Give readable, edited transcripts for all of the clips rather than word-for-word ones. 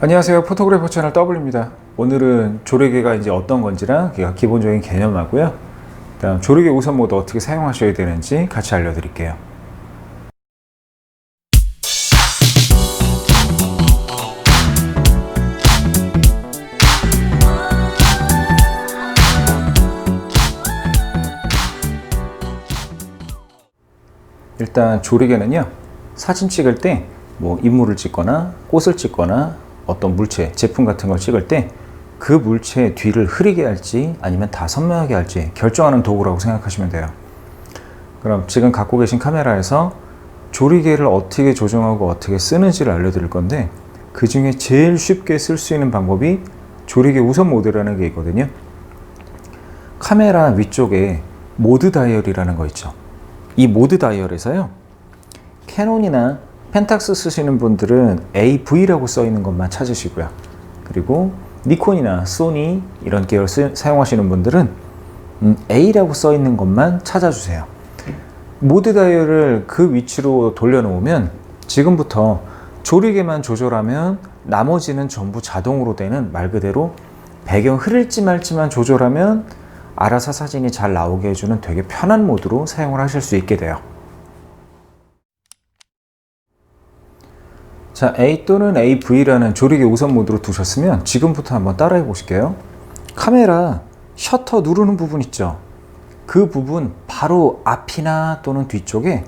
안녕하세요. 포토그래퍼 채널 W입니다. 오늘은 조리개가 이제 어떤 건지랑 기본적인 개념하고요. 그다음 조리개 우선 모드 어떻게 사용하셔야 되는지 같이 알려드릴게요. 일단 조리개는요, 사진 찍을 때 뭐 인물을 찍거나 꽃을 찍거나 어떤 물체, 제품 같은 걸 찍을 때 그 물체의 뒤를 흐리게 할지 아니면 다 선명하게 할지 결정하는 도구라고 생각하시면 돼요. 그럼 지금 갖고 계신 카메라에서 조리개를 어떻게 조정하고 어떻게 쓰는지를 알려드릴 건데, 그 중에 제일 쉽게 쓸 수 있는 방법이 조리개 우선 모드라는 게 있거든요. 카메라 위쪽에 모드 다이얼이라는 거 있죠. 이 모드 다이얼에서요, 캐논이나 펜탁스 쓰시는 분들은 AV라고 써 있는 것만 찾으시고요. 그리고 니콘이나 소니 이런 계열 사용하시는 분들은 A라고 써 있는 것만 찾아주세요. 모드 다이얼을 그 위치로 돌려놓으면 지금부터 조리개만 조절하면 나머지는 전부 자동으로 되는, 말 그대로 배경 흐릴지 말지만 조절하면 알아서 사진이 잘 나오게 해주는 되게 편한 모드로 사용을 하실 수 있게 돼요. 자, A 또는 AV라는 조리개 우선 모드로 두셨으면 지금부터 한번 따라해 보실게요. 카메라 셔터 누르는 부분 있죠? 그 부분 바로 앞이나 또는 뒤쪽에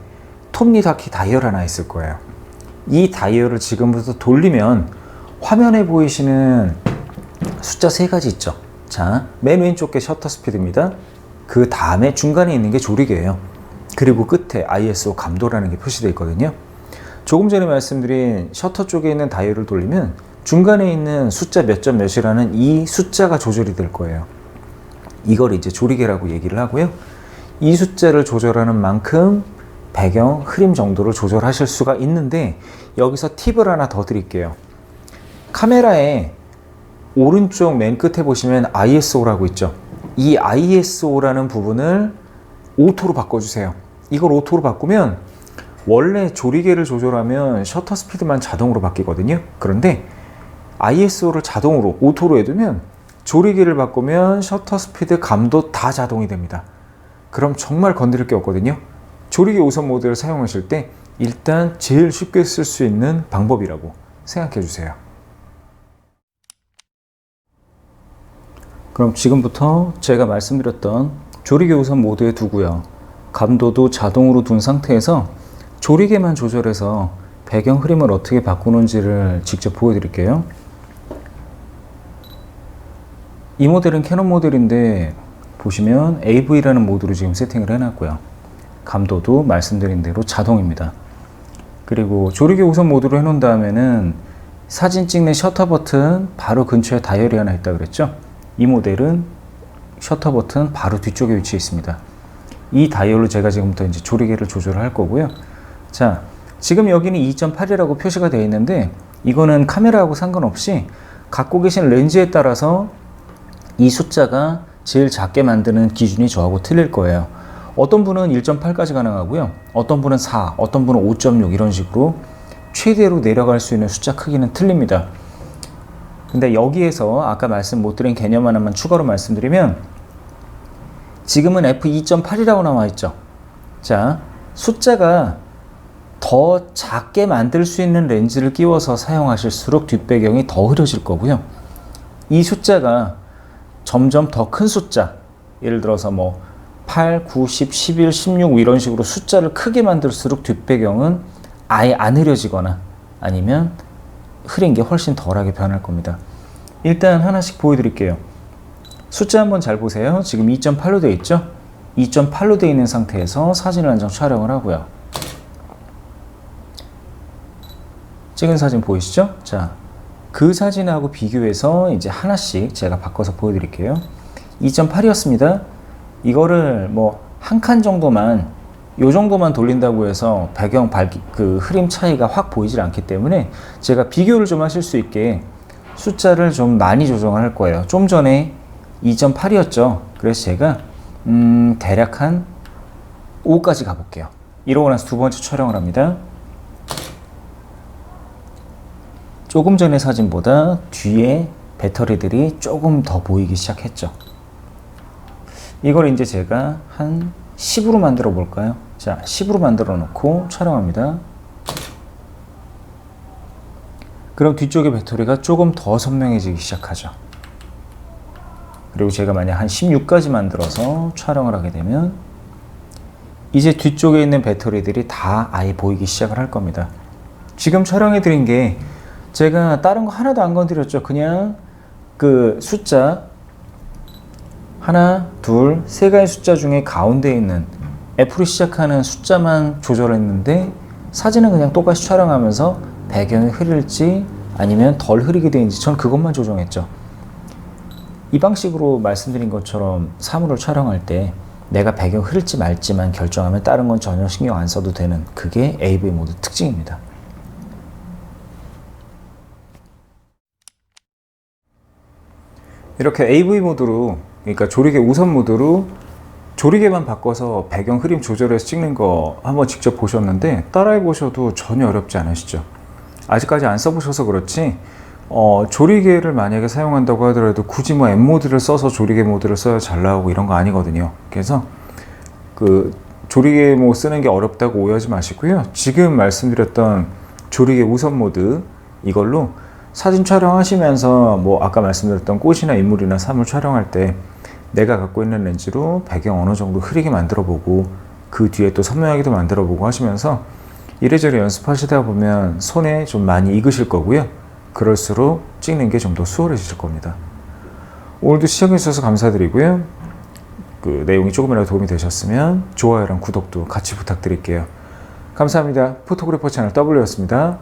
톱니바퀴 다이얼 하나 있을 거예요. 이 다이얼을 지금부터 돌리면 화면에 보이시는 숫자 3가지 있죠? 자, 맨 왼쪽 게 셔터 스피드입니다. 그 다음에 중간에 있는 게 조리개예요. 그리고 끝에 ISO 감도라는 게 표시되어 있거든요. 조금 전에 말씀드린 셔터 쪽에 있는 다이얼을 돌리면 중간에 있는 숫자 몇 점 몇이라는 이 숫자가 조절이 될 거예요. 이걸 이제 조리개라고 얘기를 하고요. 이 숫자를 조절하는 만큼 배경 흐림 정도를 조절하실 수가 있는데, 여기서 팁을 하나 더 드릴게요. 카메라에 오른쪽 맨 끝에 보시면 ISO라고 있죠. 이 ISO라는 부분을 오토로 바꿔주세요. 이걸 오토로 바꾸면 원래 조리개를 조절하면 셔터 스피드만 자동으로 바뀌거든요. 그런데 ISO를 자동으로 오토로 해두면 조리개를 바꾸면 셔터 스피드, 감도 다 자동이 됩니다. 그럼 정말 건드릴 게 없거든요. 조리개 우선 모드를 사용하실 때 일단 제일 쉽게 쓸 수 있는 방법이라고 생각해 주세요. 그럼 지금부터 제가 말씀드렸던 조리개 우선 모드에 두고요, 감도도 자동으로 둔 상태에서 조리개만 조절해서 배경 흐림을 어떻게 바꾸는지를 직접 보여드릴게요. 이 모델은 캐논 모델인데 보시면 AV라는 모드로 지금 세팅을 해놨고요. 감도도 말씀드린 대로 자동입니다. 그리고 조리개 우선 모드로 해놓은 다음에는 사진 찍는 셔터 버튼 바로 근처에 다이얼이 하나 있다고 그랬죠. 이 모델은 셔터 버튼 바로 뒤쪽에 위치해 있습니다. 이 다이얼로 제가 지금부터 이제 조리개를 조절할 거고요. 자, 지금 여기는 2.8이라고 표시가 되어 있는데 이거는 카메라하고 상관없이 갖고 계신 렌즈에 따라서 이 숫자가 제일 작게 만드는 기준이 저하고 틀릴 거예요. 어떤 분은 1.8까지 가능하고요. 어떤 분은 4, 어떤 분은 5.6 이런 식으로 최대로 내려갈 수 있는 숫자 크기는 틀립니다. 근데 여기에서 아까 말씀 못 드린 개념 하나만 추가로 말씀드리면, 지금은 f2.8이라고 나와 있죠. 자, 숫자가 더 작게 만들 수 있는 렌즈를 끼워서 사용하실수록 뒷배경이 더 흐려질 거고요. 이 숫자가 점점 더 큰 숫자, 예를 들어서 뭐 8, 9, 10, 11, 16 이런 식으로 숫자를 크게 만들수록 뒷배경은 아예 안 흐려지거나 아니면 흐린 게 훨씬 덜하게 변할 겁니다. 일단 하나씩 보여드릴게요. 숫자 한번 잘 보세요. 지금 2.8로 되어 있죠? 2.8로 되어 있는 상태에서 사진을 한 장 촬영을 하고요. 찍은 사진 보이시죠? 자, 그 사진하고 비교해서 이제 하나씩 제가 바꿔서 보여드릴게요. 2.8이었습니다. 이거를 뭐 한 칸 정도만, 요 정도만 돌린다고 해서 배경 그 흐림 차이가 확 보이질 않기 때문에 제가 비교를 좀 하실 수 있게 숫자를 좀 많이 조정을 할 거예요. 좀 전에 2.8이었죠. 그래서 제가 대략 한 5까지 가볼게요. 이러고 나서 두 번째 촬영을 합니다. 조금 전의 사진보다 뒤에 배터리들이 조금 더 보이기 시작했죠. 이걸 이제 제가 한 10으로 만들어 볼까요? 자, 10으로 만들어 놓고 촬영합니다. 그럼 뒤쪽의 배터리가 조금 더 선명해지기 시작하죠. 그리고 제가 만약 한 16까지 만들어서 촬영을 하게 되면 이제 뒤쪽에 있는 배터리들이 다 아예 보이기 시작을 할 겁니다. 지금 촬영해 드린 게 제가 다른 거 하나도 안 건드렸죠. 그냥 그 숫자 하나, 둘, 세 가지 숫자 중에 가운데 있는 F로 시작하는 숫자만 조절했는데 사진은 그냥 똑같이 촬영하면서 배경이 흐릴지 아니면 덜 흐리게 되는지 전 그것만 조정했죠. 이 방식으로 말씀드린 것처럼 사물을 촬영할 때 내가 배경 흐릴지 말지만 결정하면 다른 건 전혀 신경 안 써도 되는 그게 AV 모드 특징입니다. 이렇게 AV 모드로, 그러니까 조리개 우선 모드로 조리개만 바꿔서 배경 흐림 조절해서 찍는 거 한번 직접 보셨는데 따라해 보셔도 전혀 어렵지 않으시죠? 아직까지 안 써보셔서 그렇지 조리개를 만약에 사용한다고 하더라도 굳이 뭐 M모드를 써서 조리개 모드를 써야 잘 나오고 이런 거 아니거든요. 그래서 그 조리개 뭐 쓰는 게 어렵다고 오해하지 마시고요. 지금 말씀드렸던 조리개 우선 모드 이걸로 사진 촬영하시면서 뭐 아까 말씀드렸던 꽃이나 인물이나 사물 촬영할 때 내가 갖고 있는 렌즈로 배경 어느 정도 흐리게 만들어 보고 그 뒤에 또 선명하게도 만들어 보고 하시면서 이래저래 연습하시다 보면 손에 좀 많이 익으실 거고요. 그럴수록 찍는 게 좀 더 수월해지실 겁니다. 오늘도 시청해 주셔서 감사드리고요. 그 내용이 조금이라도 도움이 되셨으면 좋아요랑 구독도 같이 부탁드릴게요. 감사합니다. 포토그래퍼 채널 W였습니다.